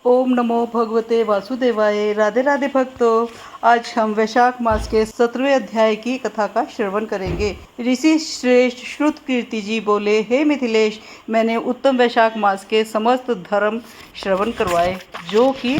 ओम नमो भगवते वासुदेवाय। राधे राधे भक्तों। आज हम वैशाख मास के 17वें अध्याय की कथा का श्रवण करेंगे। ऋषि श्रेष्ठ श्रुत कीर्ति जी बोले, हे मिथिलेश, मैंने उत्तम वैशाख मास के समस्त धर्म श्रवण करवाए, जो कि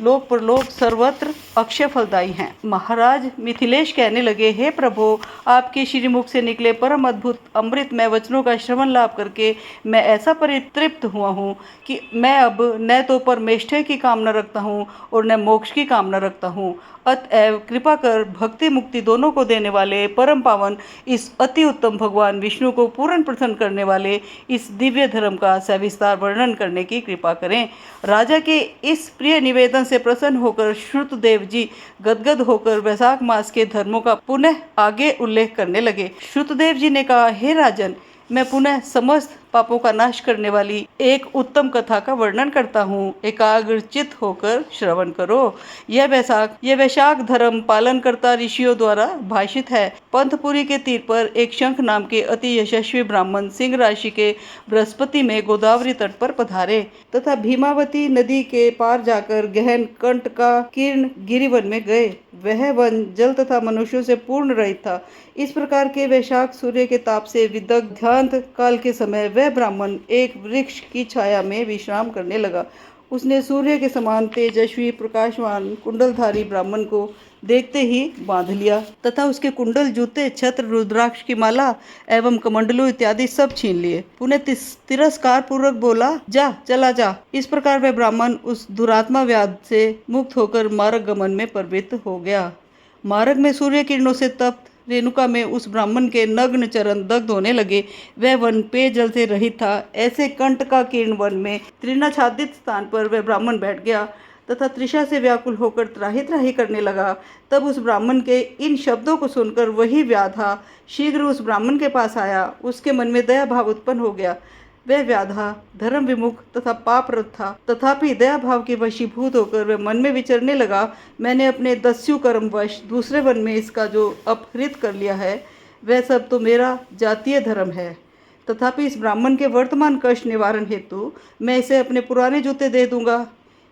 लोक परलोक सर्वत्र अक्षय फलदायी हैं। महाराज मिथिलेश कहने लगे, हे प्रभु, आपके श्रीमुख से निकले परम अद्भुत अमृतमय वचनों का श्रवण लाभ करके मैं ऐसा परितृप्त हुआ हूँ कि मैं अब न तो परमेष्ठय की कामना रखता हूँ और न मोक्ष की कामना रखता हूँ। अतएव कृपा कर भक्ति मुक्ति दोनों को देने वाले परम पावन इस अति उत्तम भगवान विष्णु को पूर्ण प्रसन्न करने वाले इस दिव्य धर्म का सविस्तार वर्णन करने की कृपा करें। राजा के इस प्रिय निवेदन से प्रसन्न होकर श्रुतदेव जी गदगद होकर वैशाख मास के धर्मों का पुनः आगे उल्लेख करने लगे। श्रुतदेव जी ने कहा, हे राजन, मैं पुनः समस्त पापों का नाश करने वाली एक उत्तम कथा का वर्णन करता हूँ। एकाग्रचित होकर श्रवण करो। यह वैशाख धर्म पालन करता ऋषियों द्वारा भाषित है। पंथपुरी के तीर पर एक शंख नाम के अति यशस्वी ब्राह्मण सिंह राशि के बृहस्पति में गोदावरी तट पर पधारे तथा भीमावती नदी के पार जाकर गहन कंठ का कीर्ण गिरिवन में गए। वह वन जल तथा मनुष्यों से पूर्ण रहित था। इस प्रकार के वैशाख सूर्य के ताप से विदग्ध ध्यान काल के समय वह ब्राह्मण एक वृक्ष की छाया में विश्राम करने लगा। उसने सूर्य के समान तेजस्वी प्रकाशवान कुंडलधारी ब्राह्मण को देखते ही बांध लिया तथा उसके कुंडल, जूते, छत्र, रुद्राक्ष की माला एवं कमंडलू इत्यादि सब छीन लिए। पुनः तिरस्कार पूर्वक बोला, जा, चला जा। इस प्रकार वह ब्राह्मण उस दुरात्मा व्याध से मुक्त होकर मार्ग गमन में प्रवृत्त हो गया। मार्ग में सूर्य किरणों से तप्त रेणुका में उस ब्राह्मण के नग्न चरण दग्ध होने लगे। वह वन पेयजल से रहित था। ऐसे कंठ का कीर्ण वन में तृणाच्छादित स्थान पर वह ब्राह्मण बैठ गया तथा तृषा से व्याकुल होकर त्राही त्राही करने लगा। तब उस ब्राह्मण के इन शब्दों को सुनकर वही व्याधा शीघ्र उस ब्राह्मण के पास आया। उसके मन में दया भाव उत्पन्न हो गया। वह व्याधा धर्म विमुख तथा पापरत था, तथापि दया भाव के वशीभूत होकर वह मन में विचरने लगा, मैंने अपने दस्यु कर्मवश दूसरे वन में इसका जो अपहृत कर लिया है, वह सब तो मेरा जातीय धर्म है। तथापि इस ब्राह्मण के वर्तमान कष्ट निवारण हेतु मैं इसे अपने पुराने जूते दे दूंगा।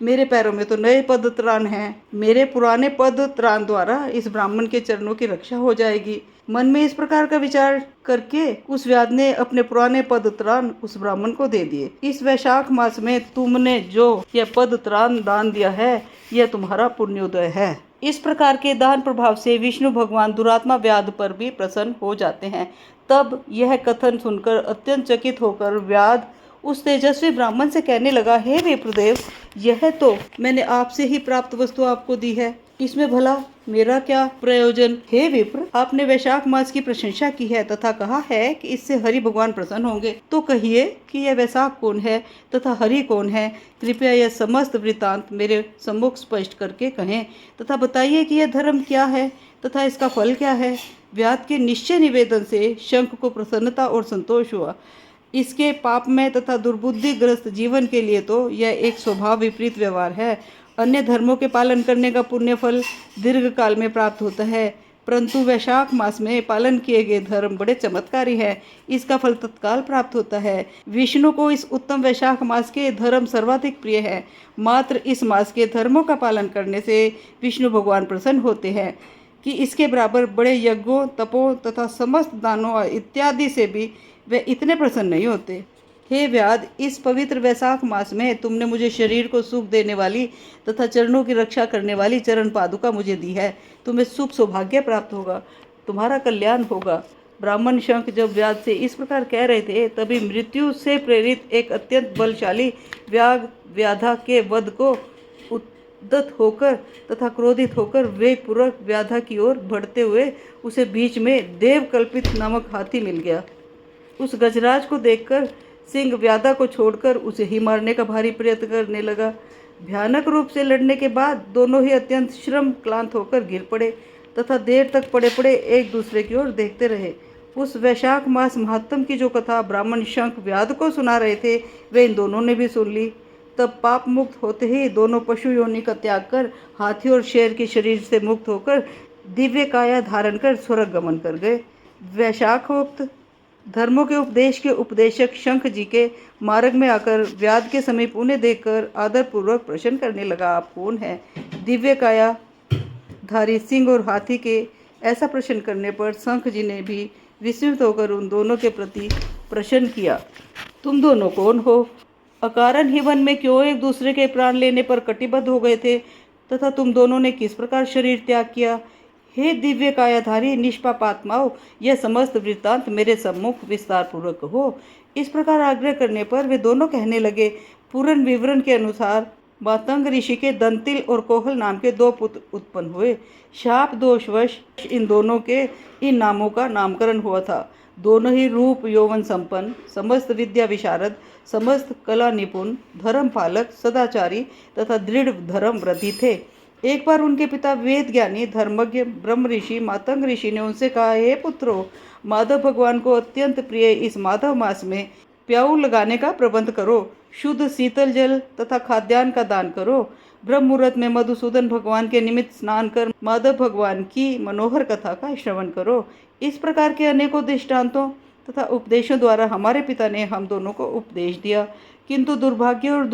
मेरे पैरों में तो नए पदत्राण हैं। मेरे पुराने पदत्राण द्वारा इस ब्राह्मण के चरणों की रक्षा हो जाएगी। मन में इस प्रकार का विचार करके उस व्याध ने अपने पुराने पदत्राण उस ब्राह्मण को दे दिए। इस वैशाख मास में तुमने जो यह पदत्राण दान दिया है, यह तुम्हारा पुण्योदय है। इस प्रकार के दान प्रभाव से विष्णु भगवान दुरात्मा व्याध पर भी प्रसन्न हो जाते हैं। तब यह कथन सुनकर अत्यंत चकित होकर व्याध उस तेजस्वी ब्राह्मण से कहने लगा, हे विप्रदेव, यह तो मैंने आपसे ही प्राप्त वस्तु आपको दी है, इसमें भला मेरा क्या प्रयोजन। हे विप्र, आपने वैशाख मास की प्रशंसा की है तथा कहा है कि इससे हरि भगवान प्रसन्न होंगे, तो कहिए कि यह वैशाख कौन है तथा हरि कौन है। कृपया यह समस्त वृतांत मेरे सम्मुख स्पष्ट करके कहें तथा बताइए कि यह धर्म क्या है तथा इसका फल क्या है। व्याध के निश्चय निवेदन से शंख को प्रसन्नता और संतोष हुआ। इसके पापमय तथा दुर्बुद्धिग्रस्त जीवन के लिए तो यह एक स्वभाव विपरीत व्यवहार है। अन्य धर्मों के पालन करने का पुण्य फल दीर्घ काल में प्राप्त होता है, परंतु वैशाख मास में पालन किए गए धर्म बड़े चमत्कारी है। इसका फल तत्काल प्राप्त होता है। विष्णु को इस उत्तम वैशाख मास के धर्म सर्वाधिक प्रिय है। मात्र इस मास के धर्मों का पालन करने से विष्णु भगवान प्रसन्न होते हैं कि इसके बराबर बड़े यज्ञों, तपों तथा समस्त दानों इत्यादि से भी वे इतने प्रसन्न नहीं होते। हे व्याध, इस पवित्र वैशाख मास में तुमने मुझे शरीर को सुख देने वाली तथा चरणों की रक्षा करने वाली चरण पादुका मुझे दी है। तुम्हें सुख सौभाग्य प्राप्त होगा, तुम्हारा कल्याण होगा। ब्राह्मण शंख जब व्याध से इस प्रकार कह रहे थे, तभी मृत्यु से प्रेरित एक अत्यंत बलशाली व्याधा के वध को उद्यत होकर तथा क्रोधित होकर वे पूर्वक व्याधा की ओर बढ़ते हुए उसे बीच में देव कल्पित नामक हाथी मिल गया। उस गजराज को देखकर सिंह व्याधा को छोड़कर उसे ही मारने का भारी प्रयत्न करने लगा। भयानक रूप से लड़ने के बाद दोनों ही अत्यंत श्रम क्लांत होकर गिर पड़े तथा देर तक पड़े पड़े एक दूसरे की ओर देखते रहे। उस वैशाख मास महात्म की जो कथा ब्राह्मण शंख व्याध को सुना रहे थे, वे इन दोनों ने भी सुन ली। तब पाप मुक्त होते ही दोनों पशु योनि का त्याग कर हाथी और शेर के शरीर से मुक्त होकर दिव्य काया धारण कर स्वर्ग गमन कर गए। वैशाखोक्त धर्मों के उपदेश के उपदेशक शंख जी के मार्ग में आकर व्याध के समीप उन्हें देखकर आदरपूर्वक प्रश्न करने लगा, आप कौन हैं? दिव्य काया धारी सिंह और हाथी के ऐसा प्रश्न करने पर शंख जी ने भी विस्मित होकर उन दोनों के प्रति प्रश्न किया, तुम दोनों कौन हो? अकारण ही वन में क्यों एक दूसरे के प्राण लेने पर कटिबद्ध हो गए थे तथा तुम दोनों ने किस प्रकार शरीर त्याग किया? हे दिव्य कायाधारी निष्पाप आत्माओं, यह समस्त वृत्तांत मेरे सम्मुख विस्तार पूर्वक हो। इस प्रकार आग्रह करने पर वे दोनों कहने लगे, पूर्ण विवरण के अनुसार मातंग ऋषि के दंतिल और कोहल नाम के दो पुत्र उत्पन्न हुए। शाप दोषवश इन दोनों के इन नामों का नामकरण हुआ था। दोनों ही रूप यौवन संपन्न, समस्त विद्या विशारद, समस्त कला निपुण, धर्म पालक, सदाचारी तथा दृढ़ धर्म व्रती थे। एक बार उनके पिता वेद ज्ञानी धर्मज्ञ ब्रह्म ऋषि मातंग ऋषि ने उनसे कहा, हे पुत्रों, माधव भगवान को अत्यंत प्रिय इस माधव मास में प्याऊ लगाने का प्रबंध करो, शुद्ध शीतल जल तथा खाद्यान्न का दान करो। ब्रह्म मुहूर्त में मधुसूदन भगवान के निमित्त स्नान कर माधव भगवान की मनोहर कथा का श्रवण करो। इस प्रकार के अनेकों दृष्टांतों तथा उपदेशों द्वारा हमारे पिता ने हम दोनों को उपदेश दिया, किंतु दुर्भाग्य और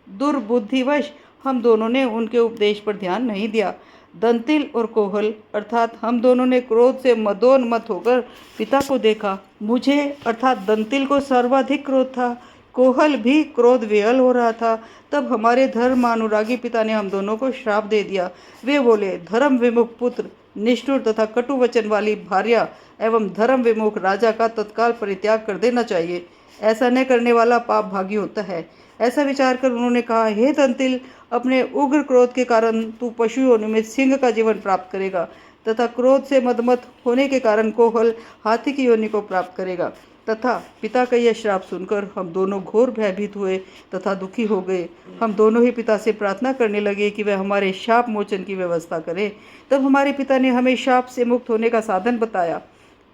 दुर्बुद्धिवश हम दोनों ने उनके उपदेश पर ध्यान नहीं दिया। दंतिल और कोहल अर्थात हम दोनों ने क्रोध से मदोन्मत्त होकर पिता को देखा। मुझे अर्थात दंतिल को सर्वाधिक क्रोध था, कोहल भी क्रोध विहल हो रहा था। तब हमारे धर्मानुरागी पिता ने हम दोनों को श्राप दे दिया। वे बोले, धर्म विमुख पुत्र, निष्ठुर तथा कटु वचन वाली भार्या एवं धर्म विमुख राजा का तत्काल परित्याग कर देना चाहिए। ऐसा न करने वाला पाप भागी होता है। ऐसा विचार कर उन्होंने कहा, हे दंतिल, अपने उग्र क्रोध के कारण तू पशु योनि में सिंह का जीवन प्राप्त करेगा तथा क्रोध से मदमत होने के कारण कोहल हाथी की योनि को प्राप्त करेगा। तथा पिता का यह श्राप सुनकर हम दोनों घोर भयभीत हुए तथा दुखी हो गए। हम दोनों ही पिता से प्रार्थना करने लगे कि वह हमारे शाप मोचन की व्यवस्था करे। तब हमारे पिता ने हमें शाप से मुक्त होने का साधन बताया।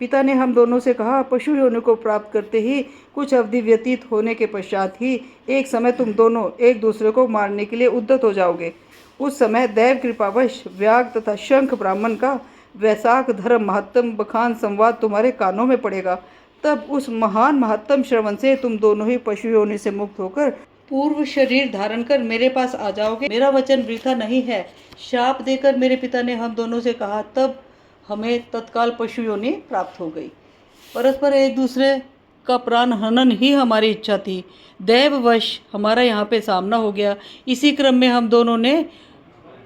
पिता ने हम दोनों से कहा, पशु योनि को प्राप्त करते ही कुछ अवधि व्यतीत होने के पश्चात ही एक समय तुम दोनों एक दूसरे को मारने के लिए उद्यत हो जाओगे। उस समय दैव कृपावश व्याग तथा शंख ब्राह्मण का वैशाख धर्म महत्तम बखान संवाद तुम्हारे कानों में पड़ेगा। तब उस महान महत्तम श्रवण से तुम दोनों ही पशु योनि से मुक्त होकर पूर्व शरीर धारण कर मेरे पास आ जाओगे। मेरा वचन वृथा नहीं है। शाप देकर मेरे पिता ने हम दोनों से कहा, तब हमें तत्काल पशु योनि प्राप्त हो गई। परस्पर एक दूसरे का प्राण हनन ही हमारी इच्छा थी। दैववश हमारा यहाँ पे सामना हो गया। इसी क्रम में हम दोनों ने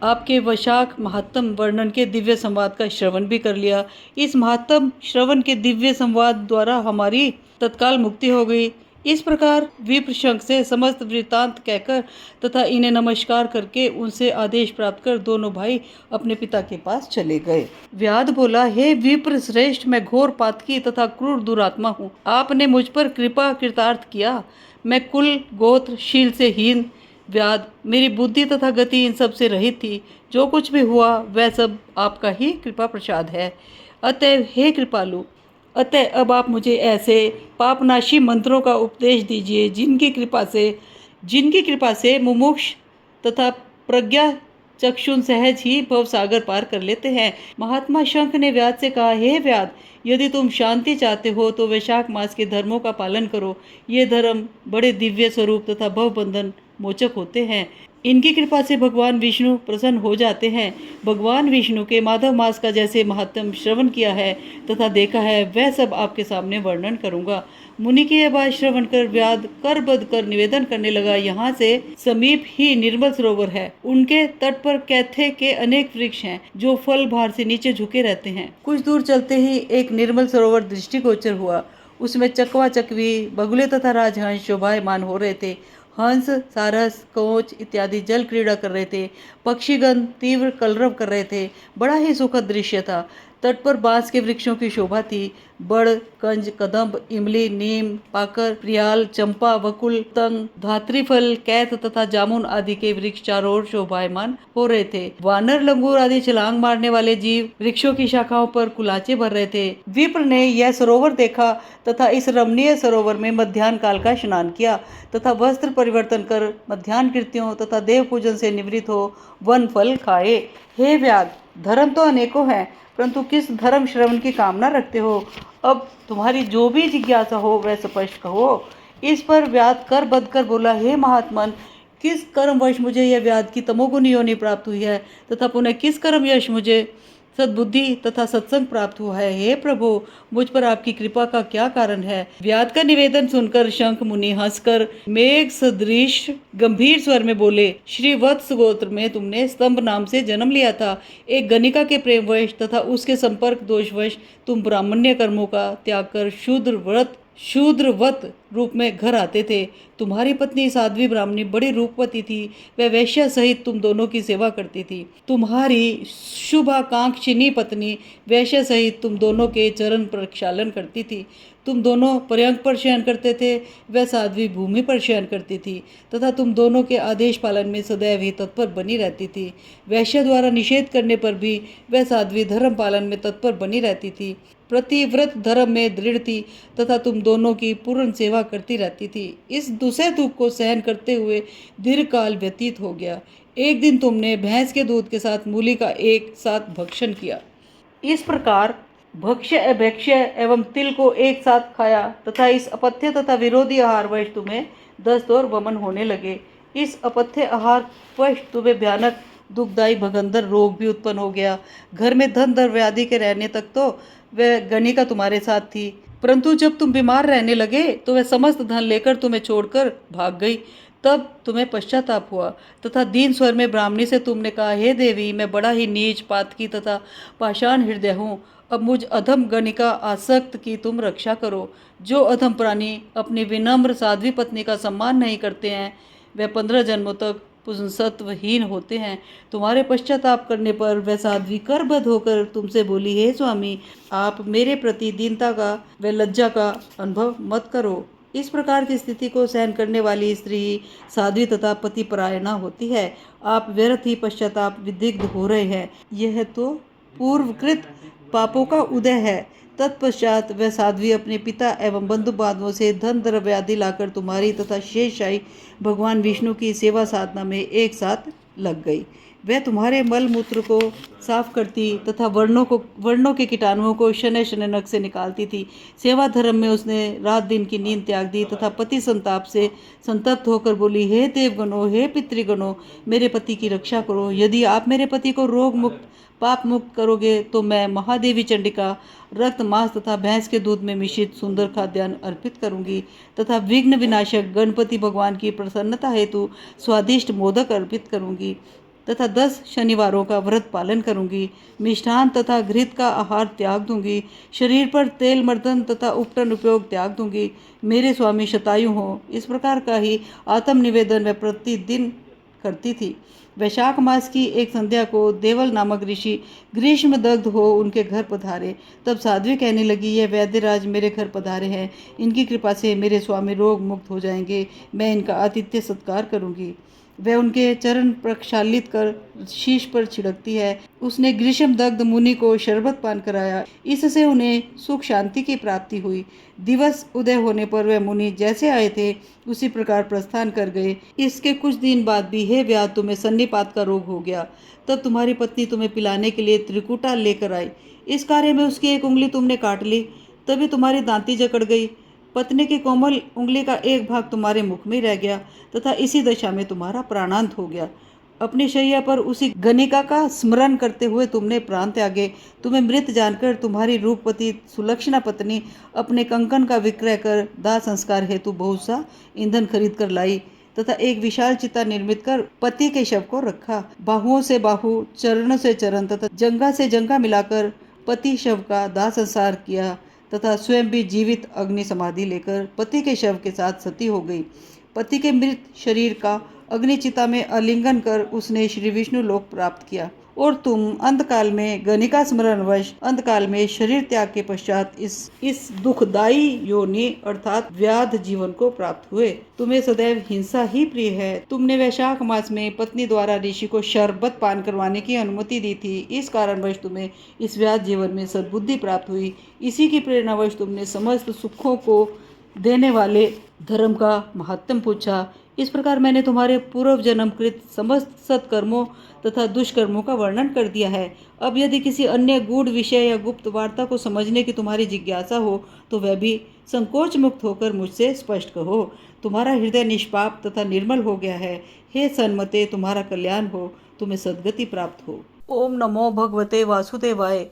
आपके वैशाख महात्म वर्णन के दिव्य संवाद का श्रवण भी कर लिया। इस महात्म श्रवण के दिव्य संवाद द्वारा हमारी तत्काल मुक्ति हो गई। इस प्रकार विप्रशंख से समस्त वृत्तांत कहकर तथा इन्हें नमस्कार करके उनसे आदेश प्राप्त कर दोनों भाई अपने पिता के पास चले गए। व्याध बोला, हे विप्र श्रेष्ठ, मैं घोर पातकी तथा क्रूर दुरात्मा हूँ। आपने मुझ पर कृपा कृतार्थ किया। मैं कुल गोत्र शील से हीन व्याध, मेरी बुद्धि तथा गति इन सब से रहित थी। जो कुछ भी हुआ वह सब आपका ही कृपा प्रसाद है। अतएव हे कृपालु, अतः अब आप मुझे ऐसे पापनाशी मंत्रों का उपदेश दीजिए जिनकी कृपा से मुमुक्ष तथा प्रज्ञा चक्षुन सहज ही भव सागर पार कर लेते हैं। महात्मा शंख ने व्याध से कहा, हे व्याध, यदि तुम शांति चाहते हो तो वैशाख मास के धर्मों का पालन करो। ये धर्म बड़े दिव्य स्वरूप तथा भव बंधन मोचक होते हैं। इनकी कृपा से भगवान विष्णु प्रसन्न हो जाते हैं। भगवान विष्णु के माधव मास का जैसे महात्म श्रवण किया है तथा देखा है वह सब आपके सामने वर्णन करूंगा। मुनि की यह बात श्रवण कर व्याध करबद्ध कर निवेदन करने लगा, यहाँ से समीप ही निर्मल सरोवर है। उनके तट पर कैथे के अनेक वृक्ष हैं जो फल भार से नीचे झुके रहते हैं। कुछ दूर चलते ही एक निर्मल सरोवर दृष्टिगोचर हुआ। उसमें चकवा चकवी बगुले तथा राजहंस शोभायमान हो रहे थे। हंस, सारस, कोच इत्यादि जल क्रीड़ा कर रहे थे। पक्षीगण तीव्र कलरव कर रहे थे। बड़ा ही सुखद दृश्य था। तट पर बांस के वृक्षों की शोभा थी। बड़, कंज, कदम्ब, इमली, नीम, पाकर, प्रियाल, चंपा, वकुल, तंग, धात्रीफल, कैथ तथा जामुन आदि के वृक्ष चारों ओर शोभायमान हो रहे थे। वानर, लंगूर आदि छलांग मारने वाले जीव वृक्षों की शाखाओं पर कुलाचे भर रहे थे। विप्र ने यह सरोवर देखा तथा इस रमणीय सरोवर में मध्याह्न काल का स्नान किया तथा वस्त्र परिवर्तन कर मध्याह्न कृत्यों तथा देव पूजन से निवृत्त हो वन फल खाए। हे व्याध, धर्म तो अनेकों हैं, परंतु किस धर्म श्रवण की कामना रखते हो? अब तुम्हारी जो भी जिज्ञासा हो वह स्पष्ट कहो। इस पर व्याध कर बद कर बोला, हे महात्मन, किस कर्मवश मुझे यह व्याध की तमोगुनी योनि प्राप्त हुई है तथा पुनः किस कर्म यश मुझे सद्बुद्धि तथा सत्संग प्राप्त हुआ है। हे प्रभु, मुझ पर आपकी कृपा का क्या कारण है। व्याध का निवेदन सुनकर शंख मुनि हंसकर मेघ सदृश गंभीर स्वर में बोले, श्री वत्स गोत्र में तुमने स्तंभ नाम से जन्म लिया था। एक गणिका के प्रेमवश तथा उसके संपर्क दोषवश तुम ब्राह्मण्य कर्मों का त्याग कर शूद्रवत रूप में घर आते थे। तुम्हारी पत्नी साध्वी ब्राह्मणी बड़ी रूपवती थी। वह वैश्य सहित तुम दोनों की सेवा करती थी। तुम्हारी शुभाकांक्षिनी पत्नी वैश्य सहित तुम दोनों के चरण प्रक्षालन करती थी। तुम दोनों पर्यंक पर शयन करते थे, वह साध्वी भूमि पर शयन करती थी तथा तुम दोनों के आदेश पालन में सदैव ही तत्पर बनी रहती थी। वैश्य द्वारा निषेध करने पर भी वह साध्वी धर्म पालन में तत्पर बनी रहती थी, प्रतिव्रत धर्म में दृढ़ थी तथा तुम दोनों की पूर्ण सेवा करती रहती थी। इस दुसह दुख को सहन करते हुए दीर्घ काल व्यतीत हो गया। एक दिन तुमने भैंस के दूध के साथ मूली का एक साथ भक्षण किया। इस प्रकार भक्ष्य अभक्ष्य एवं तिल को एक साथ खाया तथा इस अपथ्य तथा विरोधी आहार वश तुम्हें दस्त और वमन होने लगे। इस अपथ्य आहार वश तुम्हें भयानक दुखदायी भगंदर रोग भी उत्पन्न हो गया। घर में धन द्रव्य आदि के रहने तक तो वह गणिका तुम्हारे साथ थी, परंतु जब तुम बीमार रहने लगे तो वह समस्त धन लेकर तुम्हें छोड़कर भाग गई। तब तुम्हें पश्चाताप हुआ तथा दीन स्वर में ब्राह्मणी से तुमने कहा, हे देवी, मैं बड़ा ही नीच पातकी तथा पाषाण हृदय हूँ। अब मुझ अधम गणिका आसक्त की तुम रक्षा करो। जो अधम प्राणी अपनी विनम्र साध्वी पत्नी का सम्मान नहीं करते हैं वह 15 जन्मों तक पुंसत्वहीन होते हैं। तुम्हारे पश्चाताप करने पर वह साध्वी करबद्ध होकर तुमसे बोली, हे स्वामी, आप मेरे प्रति दीनता का व लज्जा का अनुभव मत करो। इस प्रकार की स्थिति को सहन करने वाली स्त्री साध्वी तथा पति परायणा होती है। आप व्यर्थ ही पश्चाताप विदिग्ध हो रहे हैं। यह तो पूर्वकृत पापों का उदय है। तत्पश्चात वह साध्वी अपने पिता एवं बंधु बांधवों से धन द्रव्य आदि लाकर तुम्हारी तथा शेषशाही भगवान विष्णु की सेवा साधना में एक साथ लग गई। वह तुम्हारे मल मूत्र को साफ करती तथा वर्णों के कीटाणुओं को शनय शनय नख से निकालती थी। सेवा धर्म में उसने रात दिन की नींद त्याग दी तथा पति संताप से संतप्त होकर बोली, हे देवगणों, हे पितृगणों, मेरे पति की रक्षा करो। यदि आप मेरे पति को रोग मुक्त पाप मुक्त करोगे तो मैं महादेवी चंडिका रक्त मांस तथा भैंस के दूध में मिश्रित सुंदर खाद्यान्न अर्पित करूंगी तथा विघ्न विनाशक गणपति भगवान की प्रसन्नता हेतु स्वादिष्ट मोदक अर्पित करूंगी तथा 10 शनिवारों का व्रत पालन करूंगी। मिष्ठान तथा घृत का आहार त्याग दूंगी। शरीर पर तेल मर्दन तथा उपटन उपयोग त्याग दूंगी। मेरे स्वामी शतायु हो। इस प्रकार का ही आत्मनिवेदन वह प्रतिदिन करती थी। वैशाख मास की एक संध्या को देवल नामक ऋषि ग्रीष्म दग्ध हो उनके घर पधारे। तब साध्वी कहने लगी, यह वैद्यराज मेरे घर पधारे हैं। इनकी कृपा से मेरे स्वामी रोग मुक्त हो जाएंगे। मैं इनका आतिथ्य सत्कार करूंगी। वह उनके चरण प्रक्षालित कर शीश पर छिड़कती है। उसने ग्रीष्म दग्ध मुनि को शरबत पान कराया। इससे उन्हें सुख शांति की प्राप्ति हुई। दिवस उदय होने पर वह मुनि जैसे आए थे उसी प्रकार प्रस्थान कर गए। इसके कुछ दिन बाद भी, हे व्याध, तुम्हें सन्निपात का रोग हो गया। तब तुम्हारी पत्नी तुम्हें पिलाने के लिए त्रिकुटा लेकर आई। इस कार्य में उसकी एक उंगली तुमने काट ली। तभी तुम्हारी दांती जकड़ गई। पत्नी की कोमल उंगली का एक भाग तुम्हारे मुख में रह गया तथा इसी दशा में तुम्हारा प्राणांत हो गया। अपनी शैया पर उसी गणिका का स्मरण करते हुए तुमने प्राण त्यागे। तुम्हें मृत जानकर तुम्हारी रूपवती सुलक्षणा पत्नी अपने कंकन का विक्रय कर दाह संस्कार हेतु बहुत सा ईंधन खरीद कर लाई तथा एक विशाल चिता निर्मित कर पति के शव को रखा। बाहुओं से बाहु, चरण से चरण तथा जंघा से जंघा मिलाकर पति शव का दाह संस्कार किया तथा स्वयं भी जीवित अग्नि समाधि लेकर पति के शव के साथ सती हो गई। पति के मृत शरीर का अग्निचिता में आलिंगन कर उसने श्री विष्णु लोक प्राप्त किया और तुम अंतकाल में गणिका स्मरणवश अंतकाल में शरीर त्याग के पश्चात इस दुखदायी योनि अर्थात व्याध जीवन को प्राप्त हुए। तुम्हें सदैव हिंसा ही प्रिय है। तुमने वैशाख मास में पत्नी द्वारा ऋषि को शरबत पान करवाने की अनुमति दी थी। इस कारणवश तुम्हें इस व्याध जीवन में सद्बुद्धि प्राप्त हुई। इसी की प्रेरणावश तुमने समस्त सुखों को देने वाले धर्म का महात्म पूछा। इस प्रकार मैंने तुम्हारे पूर्व जन्मकृत समस्त सत्कर्मों तथा दुष्कर्मों का वर्णन कर दिया है। अब यदि किसी अन्य गूढ़ विषय या गुप्त वार्ता को समझने की तुम्हारी जिज्ञासा हो तो वह भी संकोच मुक्त होकर मुझसे स्पष्ट कहो। तुम्हारा हृदय निष्पाप तथा निर्मल हो गया है। हे सन्मते, तुम्हारा कल्याण हो, तुम्हें सद्गति प्राप्त हो। ओम नमो भगवते वासुदेवाय।